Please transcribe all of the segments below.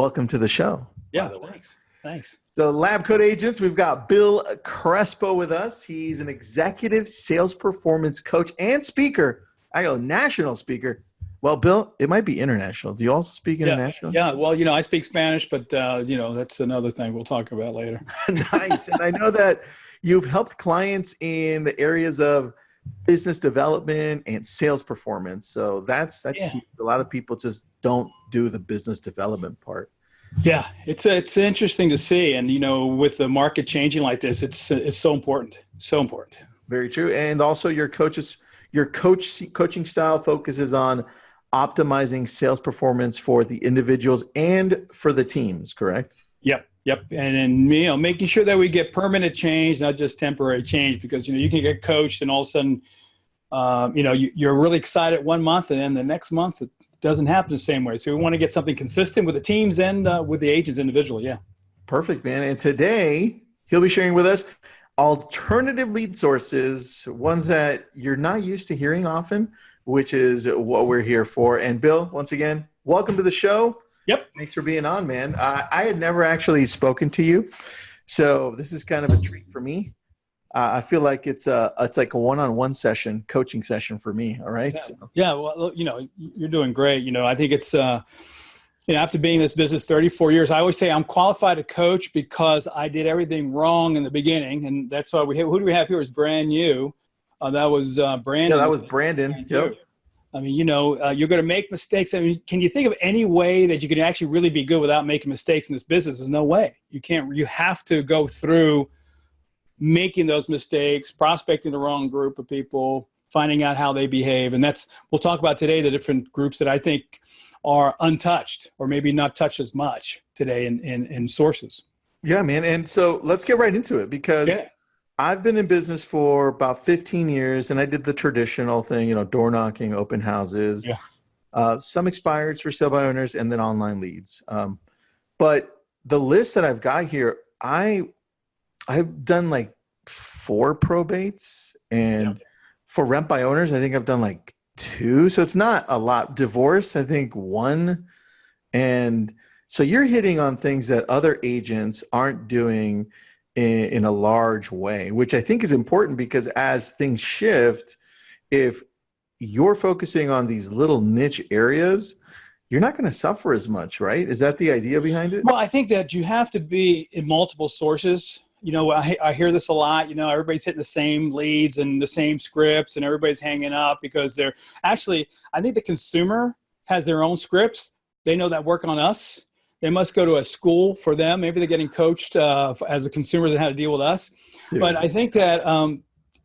welcome to the show. Yeah, thanks. So Lab Coat Agents, we've got Bill Crespo with us. He's an executive sales performance coach and speaker. National speaker. Well, Bill, it might be international. Do you also speak international? Yeah, well, I speak Spanish, but, that's another thing we'll talk about later. Nice. And I know that you've helped clients in the areas of business development and sales performance. So that's huge. A lot of people just don't do the business development part. Yeah, it's interesting to see. And, with the market changing like this, it's so important. So important. Very true. And also your coaching style focuses on optimizing sales performance for the individuals and for the teams, correct? Yep. And then, making sure that we get permanent change, not just temporary change, because, you can get coached and all of a sudden, you're really excited one month and then the next month it doesn't happen the same way. So we want to get something consistent with the teams and with the agents individually. Yeah. Perfect, man. And today he'll be sharing with us alternative lead sources, ones that you're not used to hearing often, which is what we're here for. And Bill, once again, welcome to the show. Yep. Thanks for being on, man. I had never actually spoken to you, so this is kind of a treat for me. I feel like it's like a one-on-one session, coaching session for me. All right. Yeah. Well, you're doing great. I think it's, after being in this business 34 years, I always say I'm qualified to coach because I did everything wrong in the beginning. And that's why who do we have here is brand new. That was Brandon. Yeah, that was Brandon. Yep. I mean, you're going to make mistakes. I mean, can you think of any way that you can actually really be good without making mistakes in this business? There's no way. You have to go through making those mistakes, prospecting the wrong group of people, finding out how they behave. And we'll talk about today, the different groups that I think are untouched or maybe not touched as much today in sources. Yeah, man. And so let's get right into it because I've been in business for about 15 years and I did the traditional thing, door knocking, open houses, some expireds for sale by owners, and then online leads. But the list that I've got here, I've done like 4 probates, and for rent by owners, I think I've done like 2. So it's not a lot. Divorce, I think 1. And so you're hitting on things that other agents aren't doing in a large way, which I think is important because as things shift, if you're focusing on these little niche areas, you're not going to suffer as much, right? Is that the idea behind it? Well, I think that you have to be in multiple sources. I hear this a lot, everybody's hitting the same leads and the same scripts and everybody's hanging up because I think the consumer has their own scripts. They know that work on us. They must go to a school for them. Maybe they're getting coached as the consumers and how to deal with us. Dude. But I think that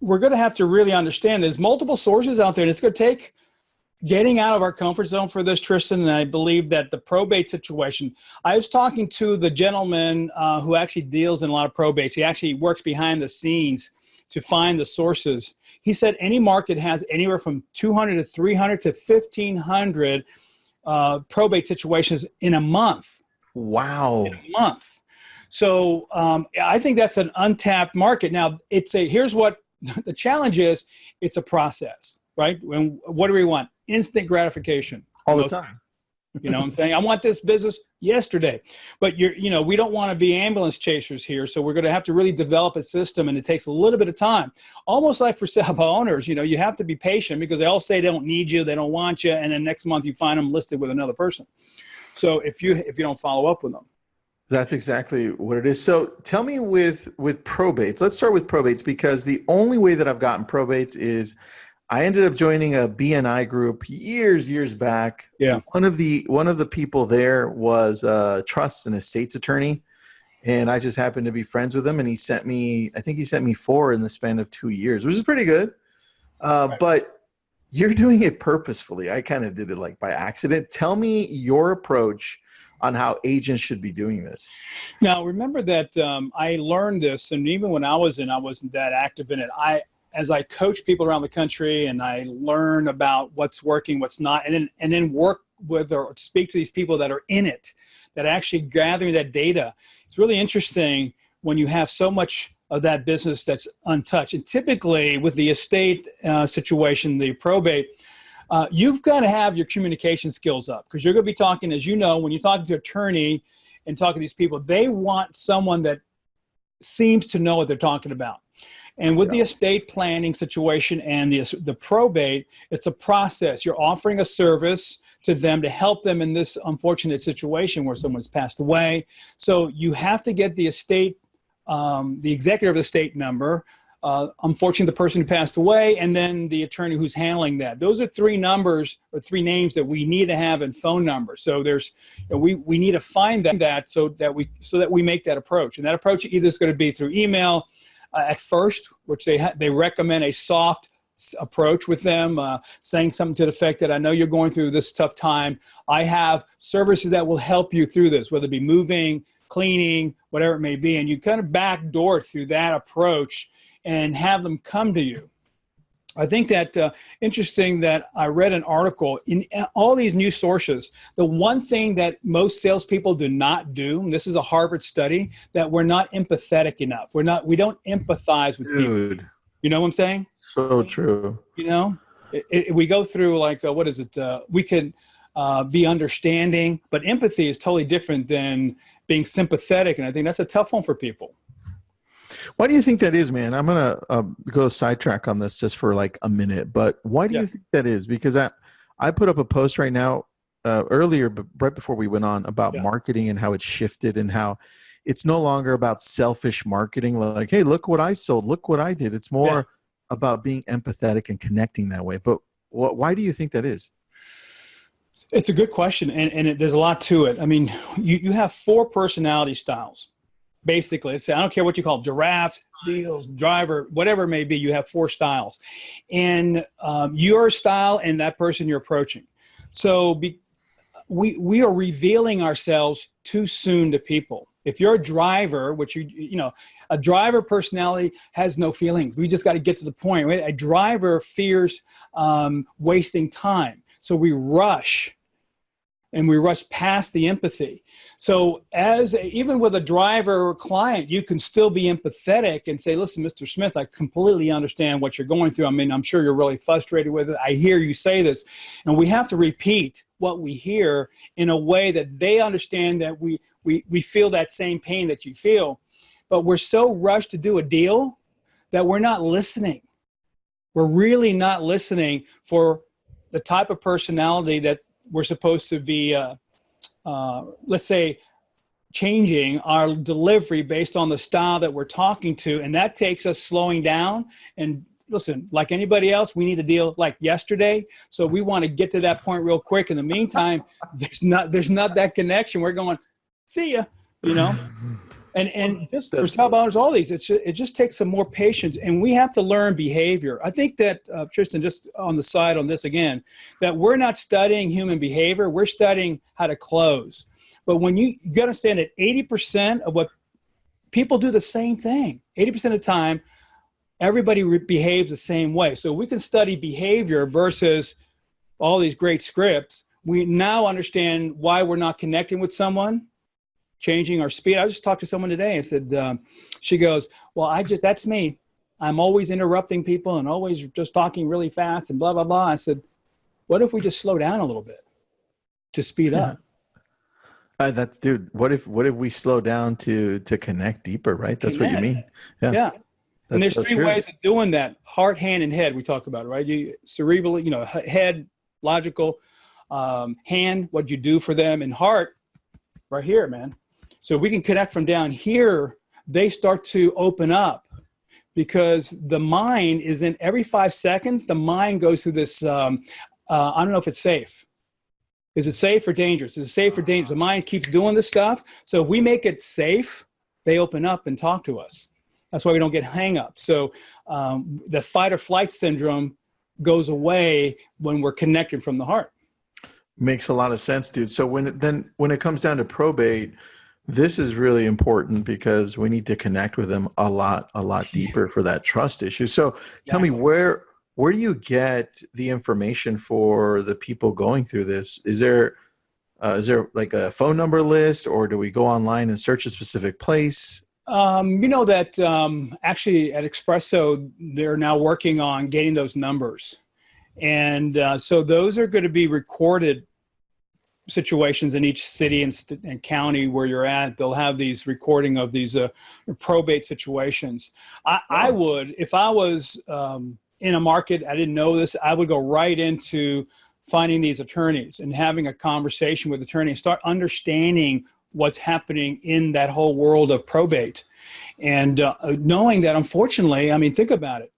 we're going to have to really understand there's multiple sources out there, and it's going to take getting out of our comfort zone for this, Tristan. And I believe that the probate situation, I was talking to the gentleman who actually deals in a lot of probates. He actually works behind the scenes to find the sources. He said any market has anywhere from 200 to 300 to 1,500 probate situations in a month. Wow. In a month. So I think that's an untapped market. Now, here's what the challenge is. It's a process, right? What do we want? Instant gratification. All the time. You know what I'm saying? I want this business yesterday. But we don't want to be ambulance chasers here. So we're going to have to really develop a system, and it takes a little bit of time. Almost like for sale by owners, you have to be patient because they all say they don't need you, they don't want you, and then next month you find them listed with another person. So if you don't follow up with them. That's exactly what it is. So tell me with probates, let's start with probates, because the only way that I've gotten probates is I ended up joining a BNI group years back. Yeah. One of the people there was a trust and estates attorney, and I just happened to be friends with him, and he sent me 4 in the span of 2 years, which is pretty good. Right. But you're doing it purposefully. I kind of did it like by accident. Tell me your approach on how agents should be doing this. Now, remember that I learned this, and even when I wasn't that active in it. As I coach people around the country and I learn about what's working, what's not, and then work with or speak to these people that are in it, that are actually gathering that data. It's really interesting when you have so much of that business that's untouched. And typically with the estate situation, the probate, you've got to have your communication skills up, because you're going to be talking, as you know, when you're talking to an attorney and talking to these people, they want someone that seems to know what they're talking about. And with the estate planning situation and the probate, it's a process. You're offering a service to them to help them in this unfortunate situation where someone's passed away. So you have to get the estate, the executor of the estate number, unfortunately the person who passed away, and then the attorney who's handling that. Those are three numbers or three names that we need to have in phone numbers. So there's, we need to find that so that we make that approach. And that approach either is going to be through email at first, which they recommend a soft approach with them, saying something to the effect that, I know you're going through this tough time. I have services that will help you through this, whether it be moving, cleaning, whatever it may be. And you kind of backdoor through that approach and have them come to you. I think that interesting that I read an article in all these news sources. The one thing that most salespeople do not do, and this is a Harvard study, that we're not empathetic enough. We don't empathize with people. You know what I'm saying? So true. You know, we go through like, what is it? We can be understanding, but empathy is totally different than being sympathetic. And I think that's a tough one for people. Why do you think that is, man? I'm going to go sidetrack on this just for like a minute, but why do you think that is? Because I put up a post right now earlier, but right before we went on, about marketing and how it's shifted and how it's no longer about selfish marketing. Like, hey, look what I sold. Look what I did. It's more about being empathetic and connecting that way. But why do you think that is? It's a good question. And there's a lot to it. I mean, you have 4 personality styles. Basically, I don't care what you call them, giraffes, seals, driver, whatever it may be, you have 4 styles. And your style and that person you're approaching. So we are revealing ourselves too soon to people. If you're a driver, which a driver personality has no feelings. We just got to get to the point. Right? A driver fears wasting time. So we rush. And we rush past the empathy. So even with a driver or client, you can still be empathetic and say, listen, Mr. Smith, I completely understand what you're going through. I mean, I'm sure you're really frustrated with it. I hear you say this. And we have to repeat what we hear in a way that they understand that we feel that same pain that you feel. But we're so rushed to do a deal that we're not listening. We're really not listening for the type of personality that we're supposed to be, let's say, changing our delivery based on the style that we're talking to. And that takes us slowing down. And listen, like anybody else, we need a deal like yesterday. So we want to get to that point real quick. In the meantime, there's not that connection. We're going, see ya, you know? And just for sellers, all these, it just takes some more patience, and we have to learn behavior. I think that, Tristan, just on the side on this again, that we're not studying human behavior, we're studying how to close. But when you got to understand that 80% of what people do the same thing, 80% of the time, everybody behaves the same way. So we can study behavior versus all these great scripts. We now understand why we're not connecting with someone, changing our speed. I just talked to someone today and said, she goes, well, that's me. I'm always interrupting people and always just talking really fast and blah, blah, blah. I said, what if we just slow down a little bit to speed up? Dude, what if we slow down to connect deeper, right? That's what you mean. Yeah. And there's 3 ways of doing that. Heart, hand, and head. We talk about it, right? You cerebral, head, logical, hand, what you do for them, and heart, right here, man. So if we can connect from down here, they start to open up, because the mind is in every 5 seconds, the mind goes through this, I don't know if it's safe. Is it safe or dangerous? Is it safe or dangerous? The mind keeps doing this stuff. So if we make it safe, they open up and talk to us. That's why we don't get hang-ups. So the fight or flight syndrome goes away when we're connected from the heart. Makes a lot of sense, dude. So when it comes down to probate, this is really important, because we need to connect with them a lot deeper for that trust issue. So tell me, where do you get the information for the people going through this? Is there like a phone number list, or do we go online and search a specific place? That actually at Espresso, they're now working on getting those numbers. And so those are going to be recorded situations in each city and county where you're at. They'll have these recording of these probate situations. I would, if I was in a market, I didn't know this, I would go right into finding these attorneys and having a conversation with attorneys, start understanding what's happening in that whole world of probate. And knowing that, unfortunately, I mean, think about it.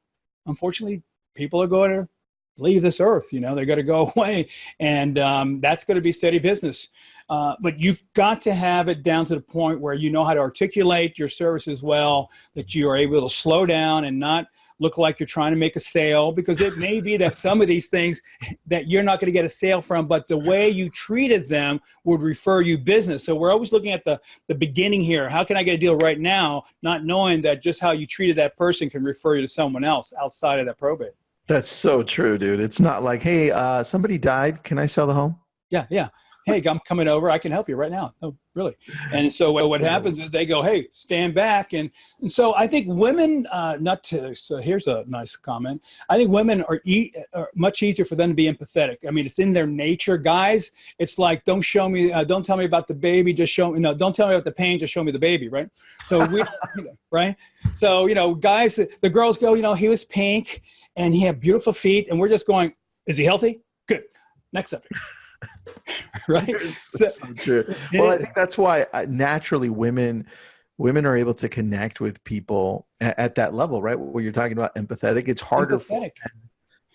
Unfortunately, people are going to leave this earth, you know, they're going to go away, and that's going to be steady business. But you've got to have it down to the point where you know how to articulate your services well, that you are able to slow down and not look like you're trying to make a sale, because it may be that some of these things that you're not going to get a sale from, but the way you treated them would refer you business. So we're always looking at the beginning here. How can I get a deal right now? Not knowing that just how you treated that person can refer you to someone else outside of that probate. That's so true, dude. It's not like, hey, somebody died. Can I sell the home? Yeah, yeah. Hey, I'm coming over. I can help you right now. No, really. And so what happens is they go, hey, stand back. And so I think women, so here's a nice comment. I think women are much easier for them to be empathetic. I mean, it's in their nature. Guys, it's like, don't tell me about the baby. Just show me, don't tell me about the pain. Just show me the baby, right? So right? So, guys, the girls go, he was pink and he had beautiful feet. And we're just going, is he healthy? Good. Next subject. Right? So true. Well, I think that's why naturally women are able to connect with people at that level, right? Where you're talking about empathetic. It's harder for men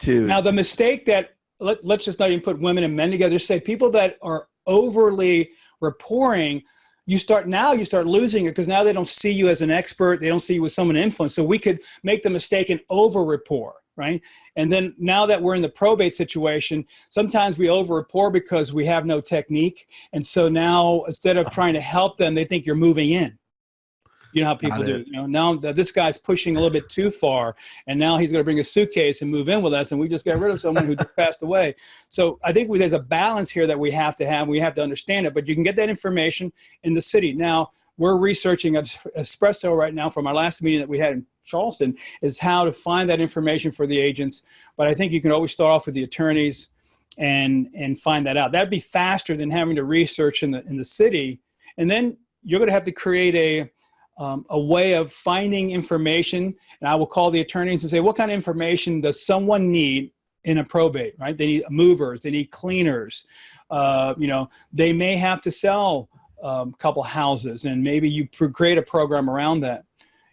to. Now, the mistake that let's just not even put women and men together. Say people that are overly rapporting, you start losing it, because now they don't see you as an expert. They don't see you as someone influence. So we could make the mistake and over rapport. Right. And then now that we're in the probate situation, sometimes we over rapport because we have no technique. And so now instead of trying to help them, they think you're moving in. You know how people do, now that this guy's pushing a little bit too far, and now he's going to bring a suitcase and move in with us, and we just got rid of someone who just passed away. So I think there's a balance here that we have to have. We have to understand it, but you can get that information in the city. Now, we're researching Espresso right now from our last meeting that we had in Charleston, is how to find that information for the agents. But I think you can always start off with the attorneys and find that out. That'd be faster than having to research in the city. And then you're going to have to create a way of finding information. And I will call the attorneys and say, what kind of information does someone need in a probate, right? They need movers, they need cleaners. They may have to sell a couple houses, and maybe you create a program around that.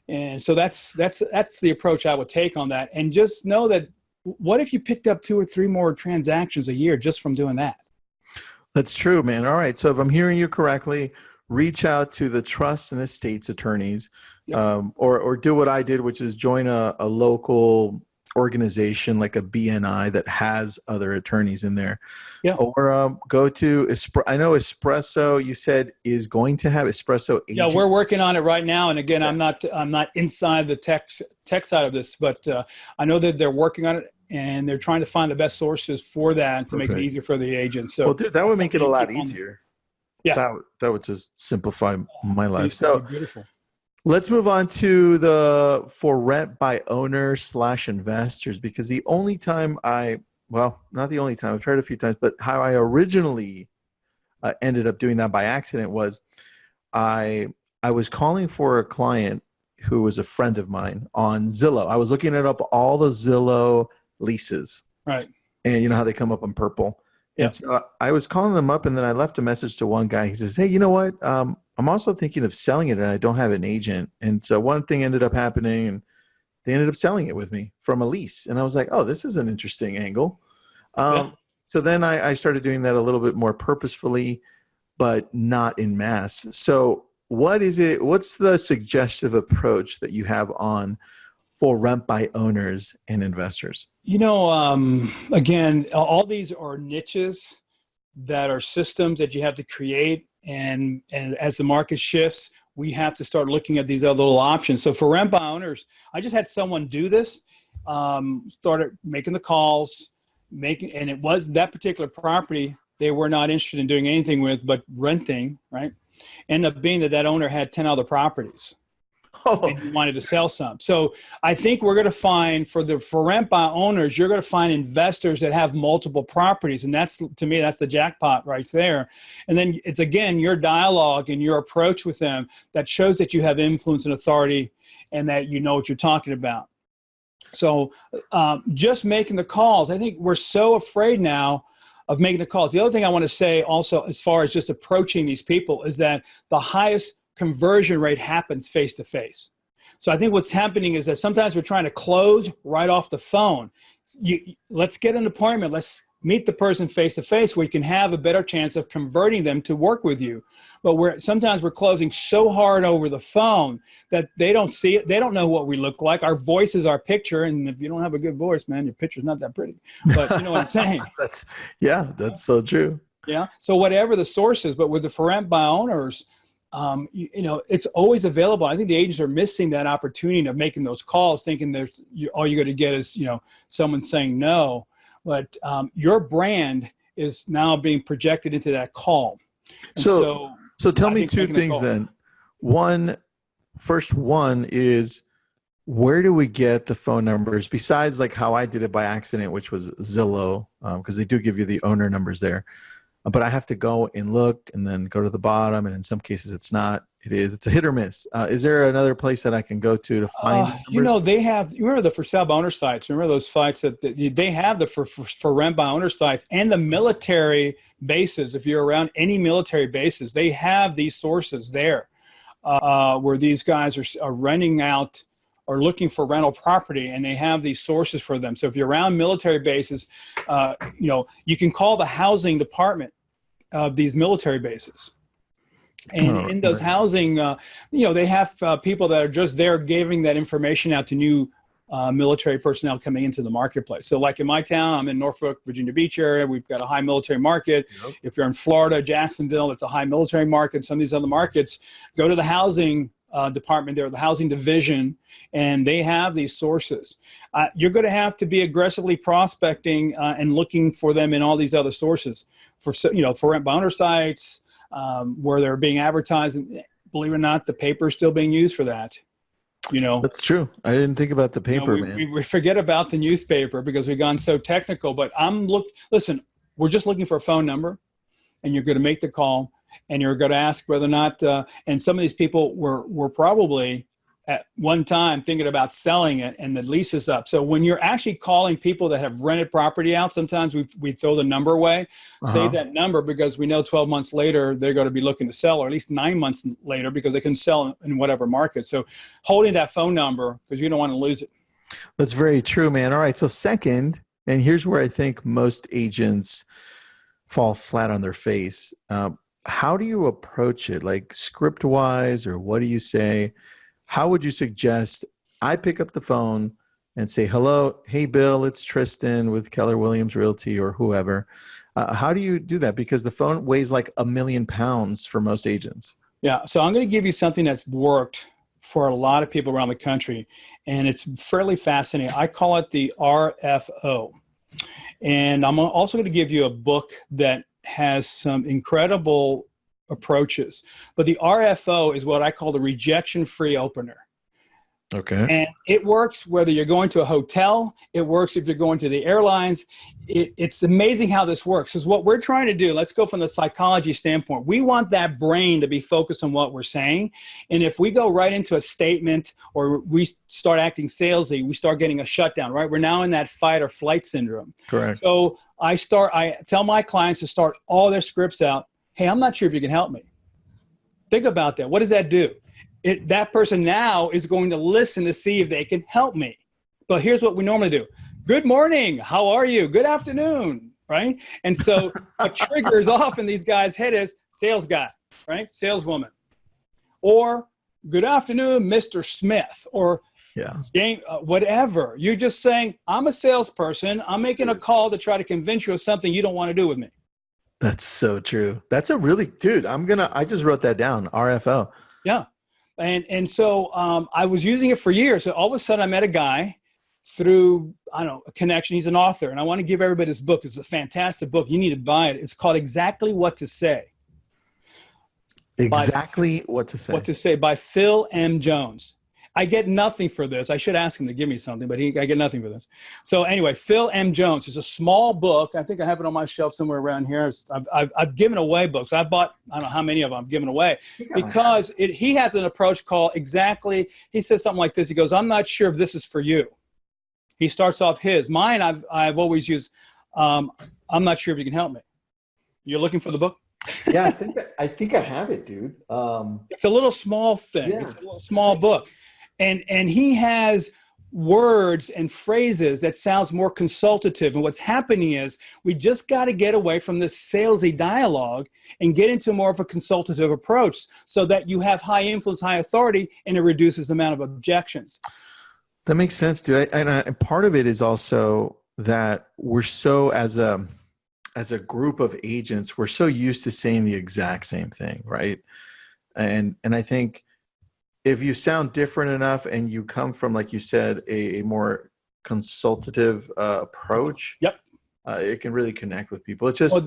And so that's the approach I would take on that. And just know that, what if you picked up 2 or 3 more transactions a year just from doing that? That's true, man. All right. So if I'm hearing you correctly, reach out to the trust and estates attorneys, or do what I did, which is join a local organization like a BNI that has other attorneys in there. Yeah. Or go to I know Espresso, you said, is going to have Espresso agent. Yeah, we're working on it right now. And again, I'm not inside the tech side of this, but I know that they're working on it, and they're trying to find the best sources for that to make it easier for the agents. So, well, dude, that would make it a lot easier. Yeah, that would just simplify my life. So beautiful. Let's move on to for rent by owner / investors, because the only time not the only time, I've tried a few times, but how I originally ended up doing that by accident was I was calling for a client who was a friend of mine on Zillow. I was looking up all the Zillow leases. Right. And you know how they come up in purple. Yeah. And so I was calling them up, and then I left a message to one guy. He says, hey, you know what? I'm also thinking of selling it, and I don't have an agent. And so one thing ended up happening, and they ended up selling it with me from a lease. And I was like, oh, this is an interesting angle. So then I started doing that a little bit more purposefully, but not in mass. So what's the suggestive approach that you have on for rent by owners and investors? Again, all these are niches that are systems that you have to create. And as the market shifts, we have to start looking at these other little options. So for rent by owners, I just had someone do this, started making the calls, and it was that particular property they were not interested in doing anything with but renting, right? Ended up being that owner had 10 other properties. Oh, and you wanted to sell some. So I think we're going to find for rent by owners, you're going to find investors that have multiple properties. And that's, to me, that's the jackpot right there. And then it's, again, your dialogue and your approach with them that shows that you have influence and authority and that you know what you're talking about. So just making the calls, I think we're so afraid now of making the calls. The other thing I want to say also, as far as just approaching these people, is that the highest conversion rate happens face-to-face. So I think what's happening is that sometimes we're trying to close right off the phone. Let's get an appointment. Let's meet the person face-to-face where you can have a better chance of converting them to work with you. But sometimes we're closing so hard over the phone that they don't see it. They don't know what we look like. Our voice is our picture. And if you don't have a good voice, man, your picture's not that pretty. But you know what I'm saying? That's so true. Yeah. So whatever the source is, but with the for rent by owners, it's always available. I think the agents are missing that opportunity of making those calls, thinking all you're going to get is, someone saying no. But your brand is now being projected into that call. So tell me two things then. First one is, where do we get the phone numbers besides like how I did it by accident, which was Zillow, because they do give you the owner numbers there. But I have to go and look and then go to the bottom. And in some cases it's not. It's a hit or miss. Is there another place that I can go to find numbers? They have, you remember the for sale by owner sites? Remember those sites that they have the for rent by owner sites and the military bases. If you're around any military bases, they have these sources there where these guys are renting out or looking for rental property, and they have these sources for them. So if you're around military bases, you can call the housing department of these military bases. And in those housing, they have people that are just there giving that information out to new military personnel coming into the marketplace. So like in my town, I'm in Norfolk, Virginia Beach area. We've got a high military market. Yep. If you're in Florida, Jacksonville, it's a high military market. Some of these other markets, go to the housing department there, the housing division, and they have these sources. You're going to have to be aggressively prospecting and looking for them in all these other sources for rent by owner sites, where they're being advertised. And believe it or not, the paper is still being used for that. That's true. I didn't think about the paper, man. We forget about the newspaper because we've gone so technical. But listen, we're just looking for a phone number, and you're going to make the call, and you're going to ask whether or not. And some of these people were probably at one time thinking about selling it, and the lease is up. So when you're actually calling people that have rented property out, sometimes we throw the number away, save that number, because we know 12 months later they're going to be looking to sell, or at least 9 months later, because they can sell in whatever market. So holding that phone number, because you don't want to lose it. That's very true, man. All right. So second, and here's where I think most agents fall flat on their face. How do you approach it? Like script wise, or what do you say? How would you suggest I pick up the phone and say, hello, hey, Bill, it's Tristan with Keller Williams Realty or whoever. How do you do that? Because the phone weighs like 1,000,000 pounds for most agents. Yeah. So I'm going to give you something that's worked for a lot of people around the country, and it's fairly fascinating. I call it the RFO. And I'm also going to give you a book that has some incredible approaches. But the RFO is what I call the rejection-free opener. Okay. And it works whether you're going to a hotel. It works if you're going to the airlines. It's amazing how this works. Because what we're trying to do, let's go from the psychology standpoint. We want that brain to be focused on what we're saying. And if we go right into a statement or we start acting salesy, we start getting a shutdown, right? We're now in that fight or flight syndrome. Correct. So I tell my clients to start all their scripts out. Hey, I'm not sure if you can help me. Think about that. What does that do? That person now is going to listen to see if they can help me. But here's what we normally do. Good morning. How are you? Good afternoon. Right? And so what triggers off in these guys' head is sales guy, right? Saleswoman. Or good afternoon, Mr. Smith. Or whatever. You're just saying, I'm a salesperson. I'm making a call to try to convince you of something you don't want to do with me. That's so true. That's a really, dude, I just wrote that down, RFO. Yeah. And so I was using it for years. So all of a sudden I met a guy through, a connection. He's an author, and I want to give everybody this book. It's a fantastic book. You need to buy it. It's called Exactly What to Say. Exactly What to Say. What to Say by Phil M. Jones. I get nothing for this. I should ask him to give me something, but I get nothing for this. So anyway, Phil M. Jones is a small book. I think I have it on my shelf somewhere around here. I've given away books. I bought, I don't know how many of them I've given away because he has an approach called exactly. He says something like this. He goes, I'm not sure if this is for you. He starts off his. Mine, I've always used, I'm not sure if you can help me. You're looking for the book? Yeah, I think I have it, dude. It's a little small thing. Yeah. It's a little small book. And he has words and phrases that sounds more consultative. And what's happening is we just got to get away from this salesy dialogue and get into more of a consultative approach so that you have high influence, high authority, and it reduces the amount of objections. That makes sense, dude. And part of it is also that we're so, as a group of agents, we're so used to saying the exact same thing, right? And I think if you sound different enough and you come from, like you said, a more consultative approach, it can really connect with people. It's just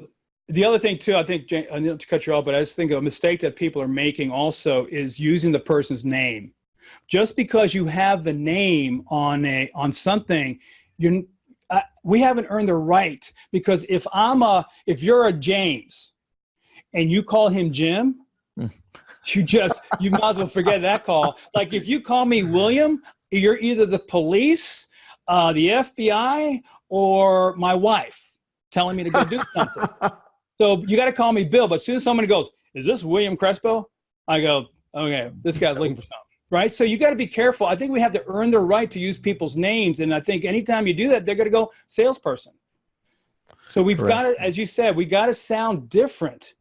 the other thing too. I think, I don't to cut you off, but I just think a mistake that people are making also is using the person's name. Just because you have the name on something, we haven't earned the right. Because if you're a James, and you call him Jim. You might as well forget that call. Like if you call me William, you're either the police, the FBI, or my wife telling me to go do something. So you got to call me Bill. But as soon as someone goes, is this William Crespo? I go, okay, this guy's looking for something. Right? So you got to be careful. I think we have to earn the right to use people's names. And I think anytime you do that, they're going to go salesperson. So we've got to, as you said, we got to sound different.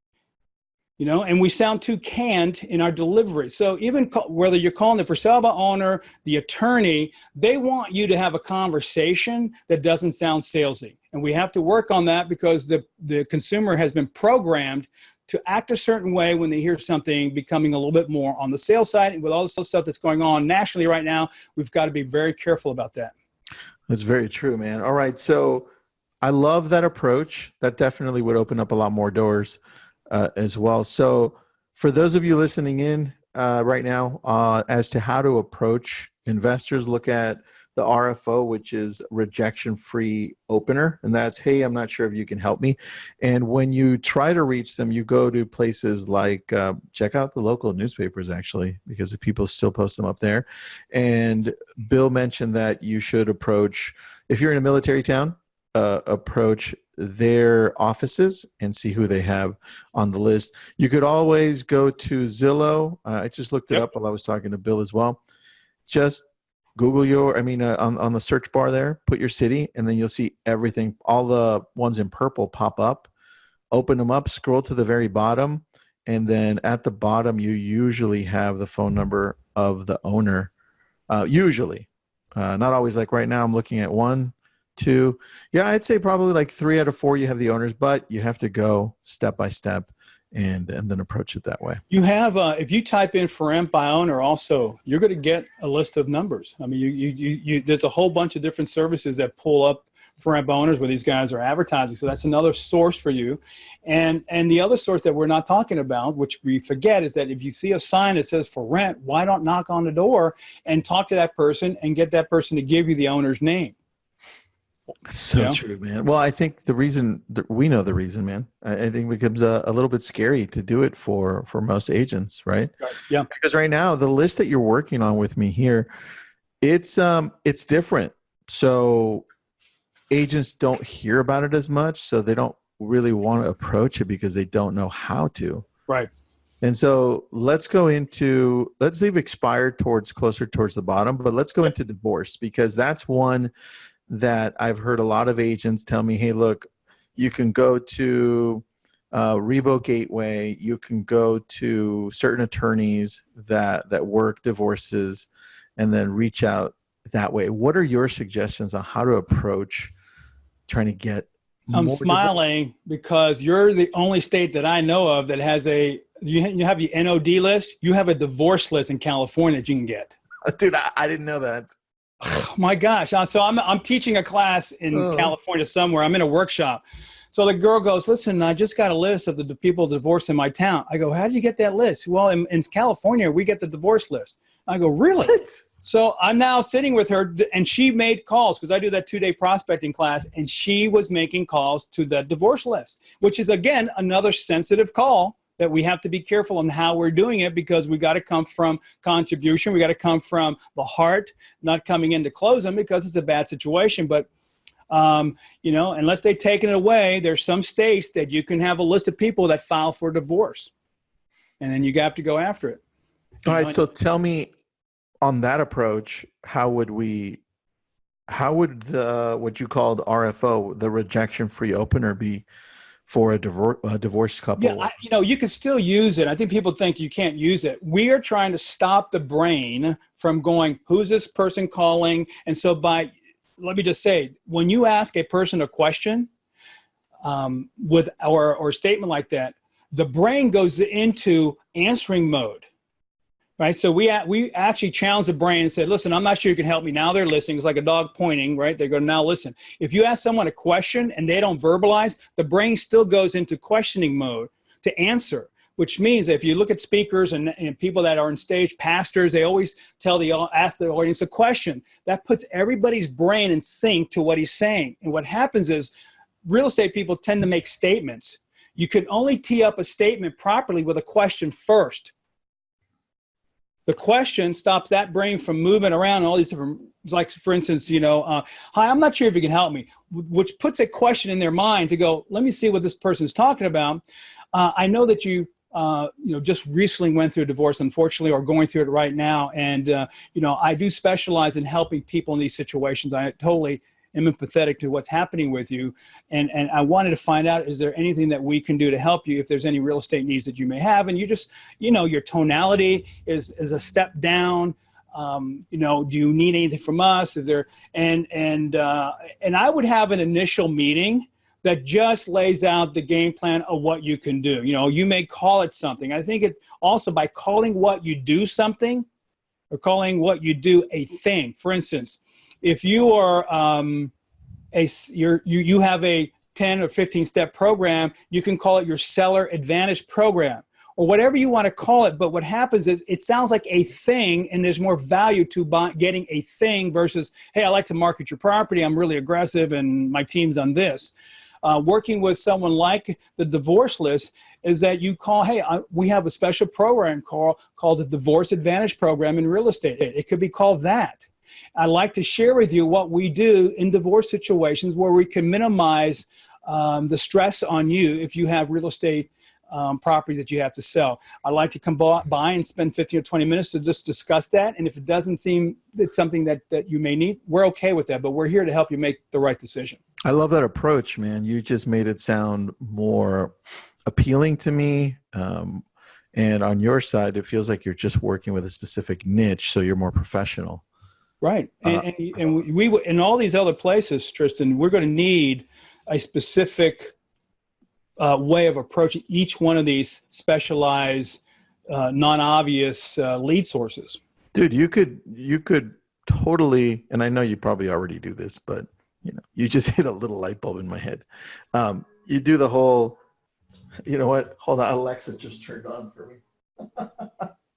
And we sound too canned in our delivery. So even whether you're calling the for sale by owner, the attorney, they want you to have a conversation that doesn't sound salesy. And we have to work on that because the consumer has been programmed to act a certain way when they hear something becoming a little bit more on the sales side. And with all this stuff that's going on nationally right now, we've got to be very careful about that. That's very true, man. All right. So I love that approach. That definitely would open up a lot more doors. As well. So for those of you listening in right now as to how to approach investors, look at the RFO, which is rejection-free opener. And that's, hey, I'm not sure if you can help me. And when you try to reach them, you go to places like, check out the local newspapers, actually, because people still post them up there. And Bill mentioned that you should approach, if you're in a military town, approach their offices and see who they have on the list. You could always go to Zillow. I just looked it up while I was talking to Bill as well. Just Google on the search bar there, put your city, and then you'll see everything. All the ones in purple pop up. Open them up, scroll to the very bottom, and then at the bottom, you usually have the phone number of the owner. Usually. Not always. Like right now, I'm looking at 1, 2. Yeah, I'd say probably like 3 out of 4 you have the owners, but you have to go step by step and then approach it that way. You have if you type in for rent by owner also, you're going to get a list of numbers. I mean, you there's a whole bunch of different services that pull up for rent by owners where these guys are advertising. So that's another source for you. And the other source that we're not talking about, which we forget, is that if you see a sign that says for rent, why don't knock on the door and talk to that person and get that person to give you the owner's name? So true, man. Well, I think we know the reason, man. I think it becomes a little bit scary to do it for most agents, right? Yeah. Because right now, the list that you're working on with me here, it's different. So agents don't hear about it as much, so they don't really want to approach it because they don't know how to. Right. And so let's leave expired closer towards the bottom, but let's go into divorce, because that's one that I've heard a lot of agents tell me, hey, look, you can go to Rebo Gateway, you can go to certain attorneys that work divorces and then reach out that way. What are your suggestions on how to approach trying to get I'm smiling because you're the only state that I know of that has you have your NOD list. You have a divorce list in California that you can get. Dude, I didn't know that. Oh my gosh. So I'm teaching a class in California somewhere. I'm in a workshop. So the girl goes, listen, I just got a list of the people divorced in my town. I go, how did you get that list? Well, in California, we get the divorce list. I go, really? What? So I'm now sitting with her, and she made calls because I do that 2-day prospecting class, and she was making calls to the divorce list, which is, again, another sensitive call that we have to be careful on how we're doing it, because we got to come from contribution. We got to come from the heart, not coming in to close them because it's a bad situation. But, unless they've taken it away, there's some states that you can have a list of people that file for divorce, and then you have to go after it. All right. So tell me, on that approach, how would the what you called RFO, the rejection-free opener, be for a divorced couple? Yeah, you can still use it. I think people think you can't use it. We are trying to stop the brain from going, who's this person calling? And so let me just say, when you ask a person a question with or a statement like that, the brain goes into answering mode. Right. So we actually challenged the brain and said, listen, I'm not sure you can help me. Now they're listening. It's like a dog pointing, right? They go, now listen. If you ask someone a question and they don't verbalize, the brain still goes into questioning mode to answer, which means if you look at speakers and people that are on stage, pastors, they always ask the audience a question. That puts everybody's brain in sync to what he's saying. And what happens is real estate people tend to make statements. You can only tee up a statement properly with a question first. The question stops that brain from moving around all these different, like, for instance, hi, I'm not sure if you can help me, which puts a question in their mind to go, let me see what this person's talking about. I know that you just recently went through a divorce, unfortunately, or going through it right now. And, I do specialize in helping people in these situations. I totally am empathetic to what's happening with you. And I wanted to find out, is there anything that we can do to help you if there's any real estate needs that you may have? And you just, your tonality is a step down. Do you need anything from us? Is there, and I would have an initial meeting that just lays out the game plan of what you can do. You may call it something. I think it also, by calling what you do something, or calling what you do a thing. For instance, if you are you have a 10 or 15 step program, you can call it your seller advantage program, or whatever you want to call it. But what happens is it sounds like a thing, and there's more value to getting a thing versus, hey, I like to market your property. I'm really aggressive and my team's done this. Working with someone like the divorce list is that you call, hey, we have a special program called the Divorce Advantage Program in real estate. It could be called that. I'd like to share with you what we do in divorce situations where we can minimize the stress on you if you have real estate property that you have to sell. I'd like to come by and spend 15 or 20 minutes to just discuss that. And if it doesn't seem it's something that you may need, we're okay with that. But we're here to help you make the right decision. I love that approach, man. You just made it sound more appealing to me. And on your side, it feels like you're just working with a specific niche, so you're more professional. Right. And we in all these other places, Tristan, we're going to need a specific way of approaching each one of these specialized, non-obvious lead sources. Dude, you could totally, and I know you probably already do this, but you just hit a little light bulb in my head. You do the whole, you know what? Hold on, Alexa just turned on for me.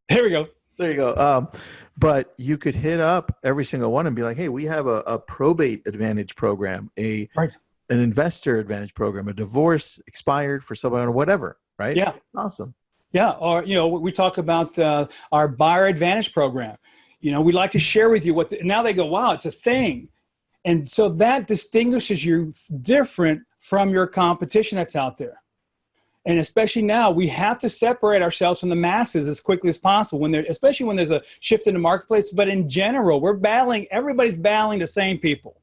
Here we go. There you go. But you could hit up every single one and be like, hey, we have a probate advantage program, an investor advantage program, a divorce expired for someone, or whatever, right? Yeah. It's awesome. Yeah. Or, we talk about our buyer advantage program. We like to share with you now they go, wow, it's a thing. And so that distinguishes you different from your competition that's out there. And especially now, we have to separate ourselves from the masses as quickly as possible, especially when there's a shift in the marketplace. But in general, everybody's battling the same people.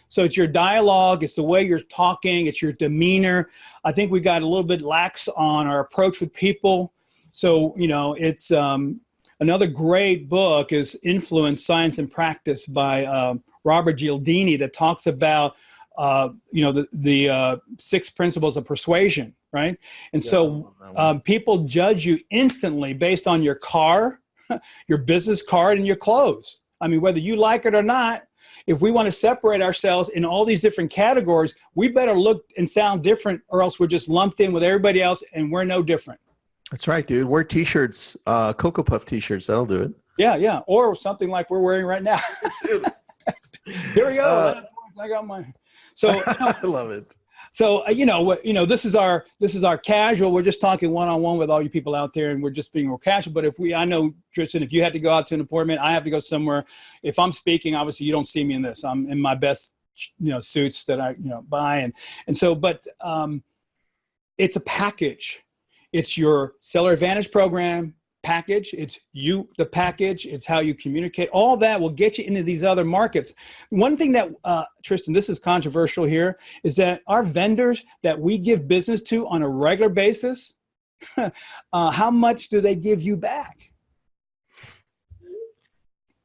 So it's your dialogue, it's the way you're talking, it's your demeanor. I think we got a little bit lax on our approach with people. So, it's another great book is Influence, Science, and Practice by Robert Cialdini that talks about, the 6 principles of persuasion. Right. And so people judge you instantly based on your car, your business card, and your clothes. I mean, whether you like it or not, if we want to separate ourselves in all these different categories, we better look and sound different, or else we're just lumped in with everybody else and we're no different. That's right, dude. Wear t-shirts, Cocoa Puff t-shirts. That'll do it. Yeah, yeah. Or something like we're wearing right now. Here we go. I got mine. So I love it. So this is our casual. We're just talking one-on-one with all you people out there, and we're just being more casual. But I know, Tristan, if you had to go out to an appointment, I have to go somewhere. If I'm speaking, obviously you don't see me in this. I'm in my best, suits that I buy, and so. But it's a package. It's your Seller Advantage program package. It's the package. It's how you communicate. All that will get you into these other markets. One thing that, Tristan, this is controversial here, is that our vendors that we give business to on a regular basis, how much do they give you back?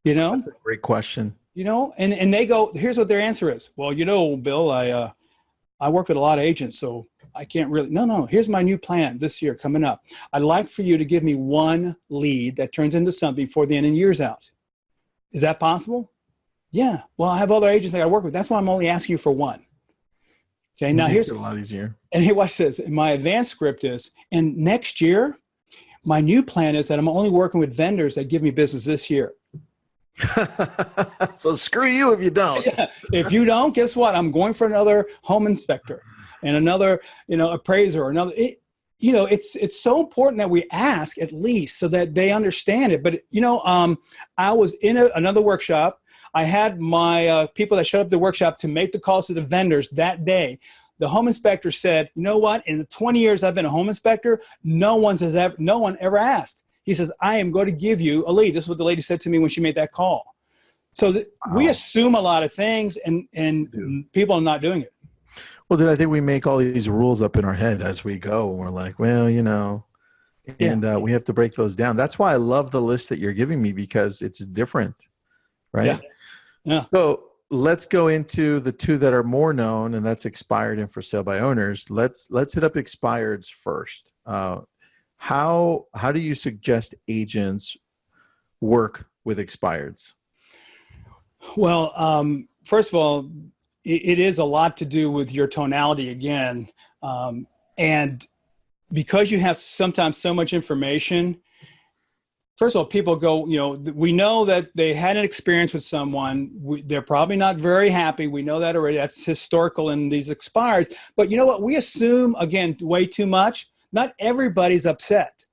That's a great question. And they go, here's what their answer is. Well, Bill, I work with a lot of agents, so I can't really, no, here's my new plan this year coming up. I'd like for you to give me one lead that turns into something before the end of the year's out. Is that possible? Yeah. Well, I have other agents that I work with. That's why I'm only asking you for one. Okay. Now here's a lot easier. And here, watch this. My advanced script is, and next year, my new plan is that I'm only working with vendors that give me business this year. So screw you if you don't. Yeah. If you don't, guess what? I'm going for another home inspector and another, appraiser or another. It's so important that we ask at least so that they understand it. But I was in another workshop. I had my people that showed up at the workshop to make the calls to the vendors that day. The home inspector said, "You know what? In the 20 years I've been a home inspector, no one ever asked." He says, "I am going to give you a lead." This is what the lady said to me when she made that call. So we assume a lot of things, and people are not doing it. Well, then I think we make all these rules up in our head as we go. And we're like, well, and we have to break those down. That's why I love the list that you're giving me, because it's different, right? Yeah. So let's go into the two that are more known, and that's expired and for sale by owners. Let's hit up expireds first. How do you suggest agents work with expireds? Well, first of all, it is a lot to do with your tonality again. And because you have sometimes so much information, first of all, people go, we know that they had an experience with someone. They're probably not very happy. We know that already. That's historical in these expireds. But you know what? We assume, again, way too much. Not everybody's upset.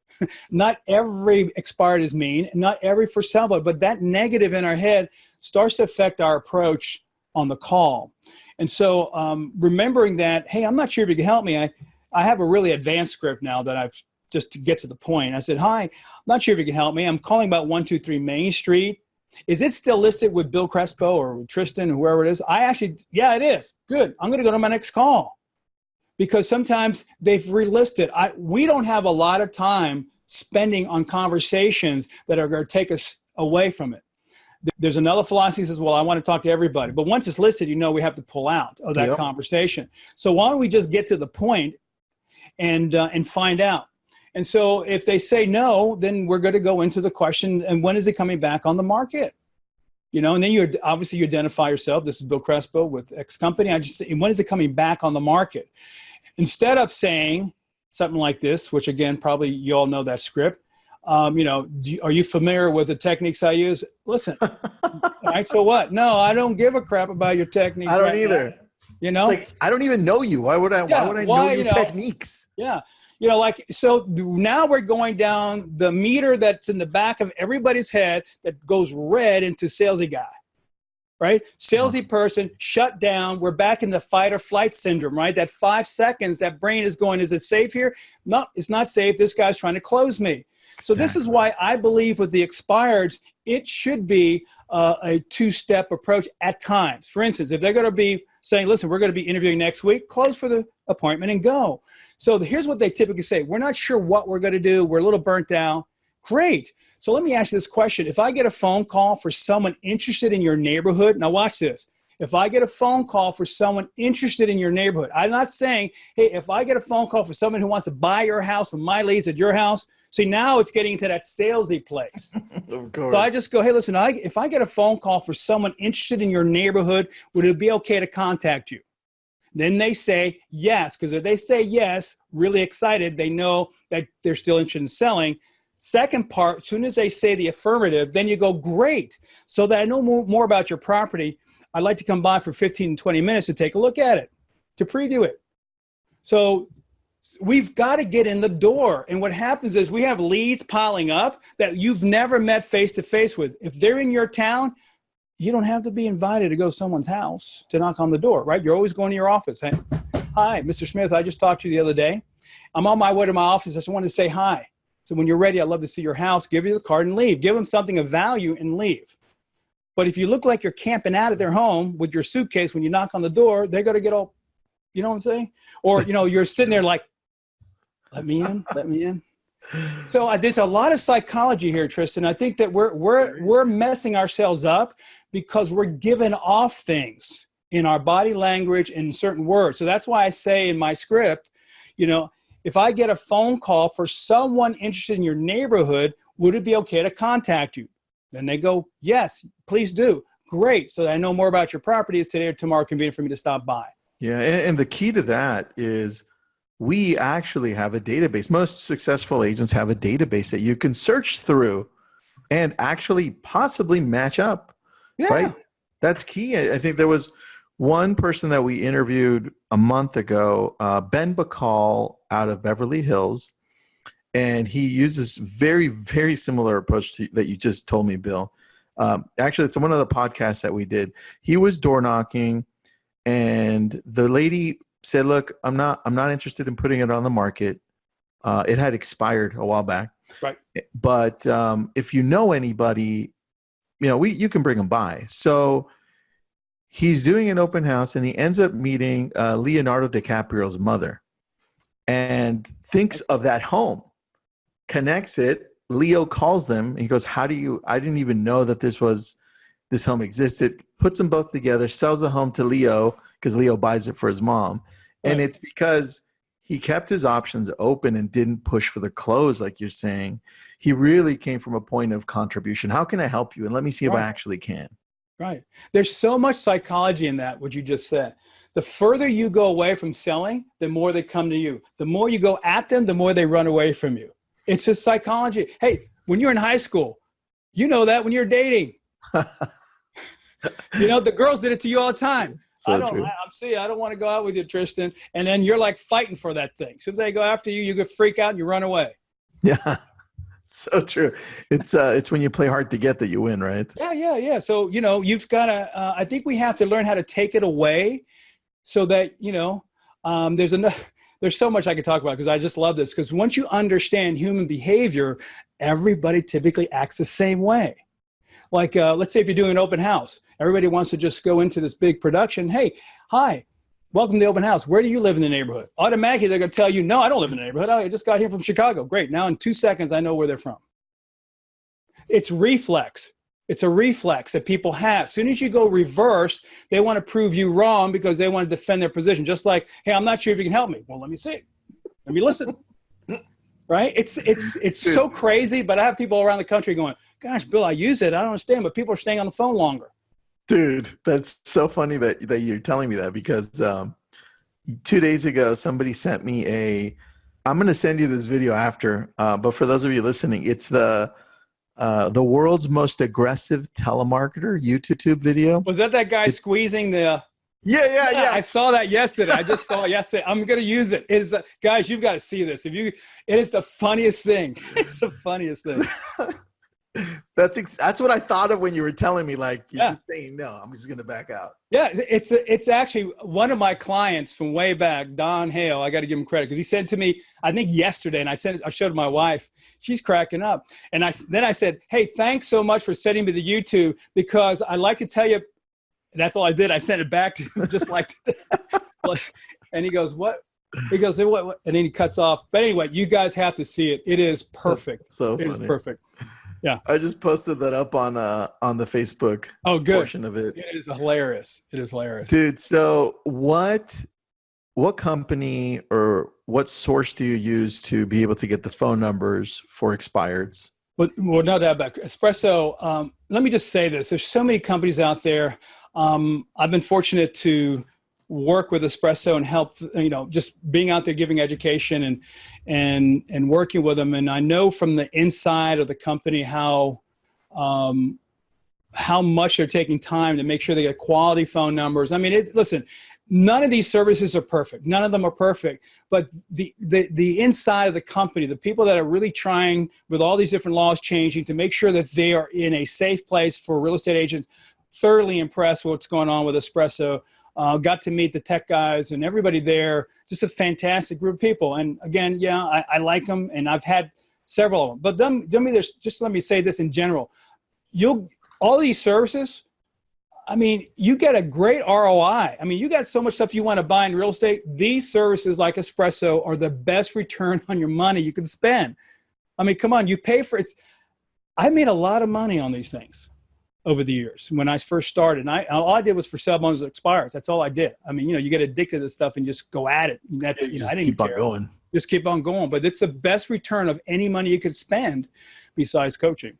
Not every expired is mean. Not every for sale, but that negative in our head starts to affect our approach on the call. And so remembering that, hey, I'm not sure if you can help me. I have a really advanced script now that I've just to get to the point. I said, "Hi, I'm not sure if you can help me. I'm calling about 123 Main Street. Is it still listed with Bill Crespo or Tristan or whoever it is?" Yeah, it is. Good. I'm going to go to my next call. Because sometimes they've relisted. We don't have a lot of time spending on conversations that are going to take us away from it. There's another philosophy that says, well, I want to talk to everybody. But once it's listed, we have to pull out of that conversation. So why don't we just get to the point and find out? And so if they say no, then we're going to go into the question, and when is it coming back on the market? And then you identify yourself. This is Bill Crespo with X company. When is it coming back on the market? Instead of saying something like this, which again, probably you all know that script. Are you familiar with the techniques I use? Listen, right? So what? No, I don't give a crap about your techniques. I don't either. Like, I don't even know you. Why would I know your techniques? Yeah. So now we're going down the meter that's in the back of everybody's head that goes red into salesy guy, right? Salesy person shut down. We're back in the fight or flight syndrome, right? That 5 seconds, that brain is going, is it safe here? No, it's not safe. This guy's trying to close me. So this is why I believe with the expireds, it should be a two-step approach at times. For instance, if they're going to be saying, listen, we're going to be interviewing next week, close for the appointment and go. So here's what they typically say. We're not sure what we're going to do. We're a little burnt out. Great. So let me ask you this question. If I get a phone call for someone interested in your neighborhood, now watch this. If I get a phone call for someone interested in your neighborhood, I'm not saying, hey, if I get a phone call for someone who wants to buy your house with my leads at your house, see, now it's getting into that salesy place. Of course. So I just go, hey, listen, if I get a phone call for someone interested in your neighborhood, would it be okay to contact you? Then they say yes, because if they say yes, really excited, they know that they're still interested in selling. Second part, as soon as they say the affirmative, then you go, great. So that I know more about your property, I'd like to come by for 15 to 20 minutes to take a look at it, to preview it. So we've got to get in the door. And what happens is we have leads piling up that you've never met face-to-face with. If they're in your town, you don't have to be invited to go to someone's house to knock on the door, right? You're always going to your office. Hey, hi, Mr. Smith, I just talked to you the other day. I'm on my way to my office. I just wanted to say hi. So when you're ready, I'd love to see your house. Give you the card and leave. Give them something of value and leave. But if you look like you're camping out at their home with your suitcase when you knock on the door, they're going to get all, you know what I'm saying? Or, you're sitting there like, let me in, let me in. So there's a lot of psychology here, Tristan. I think that we're messing ourselves up because we're giving off things in our body language and certain words. So that's why I say in my script, if I get a phone call for someone interested in your neighborhood, would it be okay to contact you? Then they go, yes, please do. Great. So that I know more about your property. Is today or tomorrow convenient for me to stop by? Yeah. And the key to that is we actually have a database. Most successful agents have a database that you can search through and actually possibly match up, right? That's key. I think there was one person that we interviewed a month ago, Ben Bacall out of Beverly Hills, and he uses very, very similar approach that you just told me, Bill. Actually, it's one of the podcasts that we did. He was door knocking, and the lady said, look, I'm not interested in putting it on the market. It had expired a while back. Right. But if you know anybody, you can bring them by. So he's doing an open house and he ends up meeting Leonardo DiCaprio's mother and thinks of that home, connects it. Leo calls them and he goes, I didn't even know that this home existed. Puts them both together, sells the home to Leo because Leo buys it for his mom. And it's because he kept his options open and didn't push for the close, like you're saying. He really came from a point of contribution. How can I help you? And let me see if I actually can. Right. There's so much psychology in that, what you just said. The further you go away from selling, the more they come to you. The more you go at them, the more they run away from you. It's just psychology. Hey, when you're in high school, you know that when you're dating. The girls did it to you all the time. I don't want to go out with you, Tristan. And then you're like fighting for that thing. So they go after you, you get freak out and you run away. Yeah. So true. It's when you play hard to get that you win, right? Yeah. So, you've got to, I think we have to learn how to take it away so that, there's so much I could talk about because I just love this. Because once you understand human behavior, everybody typically acts the same way. Like, let's say if you're doing an open house, everybody wants to just go into this big production. Hey, hi, welcome to the open house. Where do you live in the neighborhood? Automatically, they're going to tell you, no, I don't live in the neighborhood. I just got here from Chicago. Great. Now in 2 seconds, I know where they're from. It's reflex. It's a reflex that people have. As soon as you go reverse, they want to prove you wrong because they want to defend their position. Just like, hey, I'm not sure if you can help me. Well, let me see. Let me listen. Right? It's so crazy, but I have people around the country going, gosh, Bill, I use it. I don't understand, but people are staying on the phone longer. Dude, that's so funny that you're telling me that because 2 days ago, somebody sent me I'm going to send you this video after, but for those of you listening, it's the world's most aggressive telemarketer YouTube video. Was that guy squeezing the... Yeah. I saw that yesterday. I just saw it yesterday. I'm going to use it. It is, guys, you've got to see this. It is the funniest thing. It's the funniest thing. That's what I thought of when you were telling me, like, you're just saying, no, I'm just going to back out. Yeah. It's actually one of my clients from way back, Don Hale. I got to give him credit because he said to me, I think yesterday, and I showed my wife, she's cracking up. And then I said, hey, thanks so much for sending me the YouTube because I'd like to tell you, that's all I did. I sent it back to him just like that. And he goes, what? He goes, what? And then he cuts off. But anyway, you guys have to see it. It is perfect. That's so funny. It is perfect. Yeah. I just posted that up on the Facebook portion of it. It is hilarious. It is hilarious. Dude, so what company or what source do you use to be able to get the phone numbers for expireds? Well, no doubt about it. Espresso. Let me just say this. There's so many companies out there. I've been fortunate to work with Espresso and help, just being out there giving education and working with them. And I know from the inside of the company how much they're taking time to make sure they get quality phone numbers. I mean, listen, none of these services are perfect. None of them are perfect, but the inside of the company, the people that are really trying with all these different laws changing to make sure that they are in a safe place for real estate agents, thoroughly impressed with what's going on with Espresso. Got to meet the tech guys and everybody there. Just a fantastic group of people. And again, yeah, I like them, and I've had several of them. But let me say this in general. All these services, I mean, you get a great ROI. I mean, you got so much stuff you want to buy in real estate. These services like Espresso are the best return on your money you can spend. I mean, come on, you pay for it. I made a lot of money on these things over the years. When I first started, and all I did was for sell bonuses expires. That's all I did. I mean, you get addicted to stuff and just go at it. And that's, I didn't keep care. on going. Just keep on going. But it's the best return of any money you could spend besides coaching,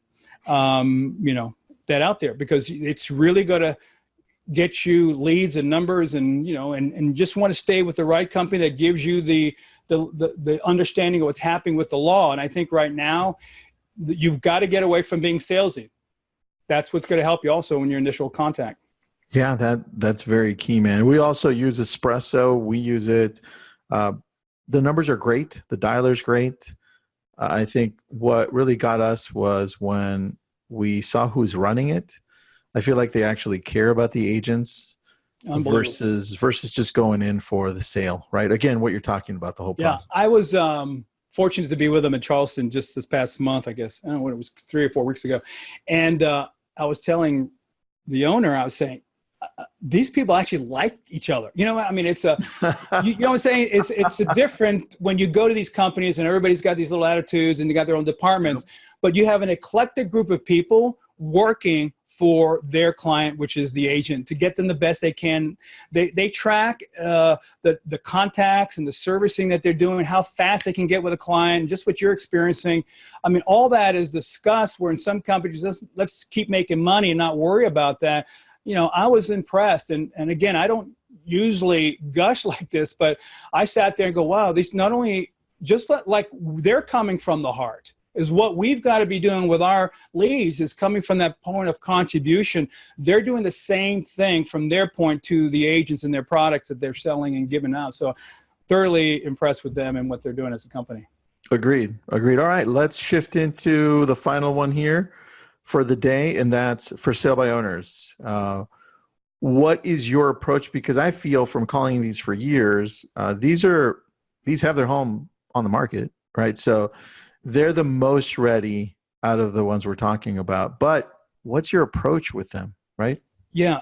that out there, because it's really going to get you leads and numbers, and and just want to stay with the right company that gives you the understanding of what's happening with the law. And I think right now you've got to get away from being salesy. That's what's going to help you also in your initial contact. Yeah, that's very key, man. We also use Espresso. We use it. The numbers are great. The dialer's great. I think what really got us was when we saw who's running it. I feel like they actually care about the agents versus just going in for the sale, right? Again, what you're talking about, the whole process. Yeah, I was fortunate to be with them in Charleston just this past month, I guess. I don't know when it was, 3 or 4 weeks ago. And I was telling the owner, I was saying, these people actually like each other. I mean, it's you know what I'm saying? It's a different when you go to these companies and everybody's got these little attitudes and they got their own departments, but you have an eclectic group of people working for their client, which is the agent, to get them the best they can. They track the contacts and the servicing that they're doing, how fast they can get with a client, just what you're experiencing. I mean, all that is discussed, where in some companies, let's keep making money and not worry about that. I was impressed. And again, I don't usually gush like this, but I sat there and go, wow, these not only just like they're coming from the heart. Is what we've got to be doing with our leads, is coming from that point of contribution. They're doing the same thing from their point to the agents and their products that they're selling and giving out. So thoroughly impressed with them and what they're doing as a company. Agreed. All right, let's shift into the final one here for the day, and that's for sale by owners. What is your approach? Because I feel from calling these for years, these have their home on the market, right? So they're the most ready out of the ones we're talking about. But what's your approach with them, right? Yeah,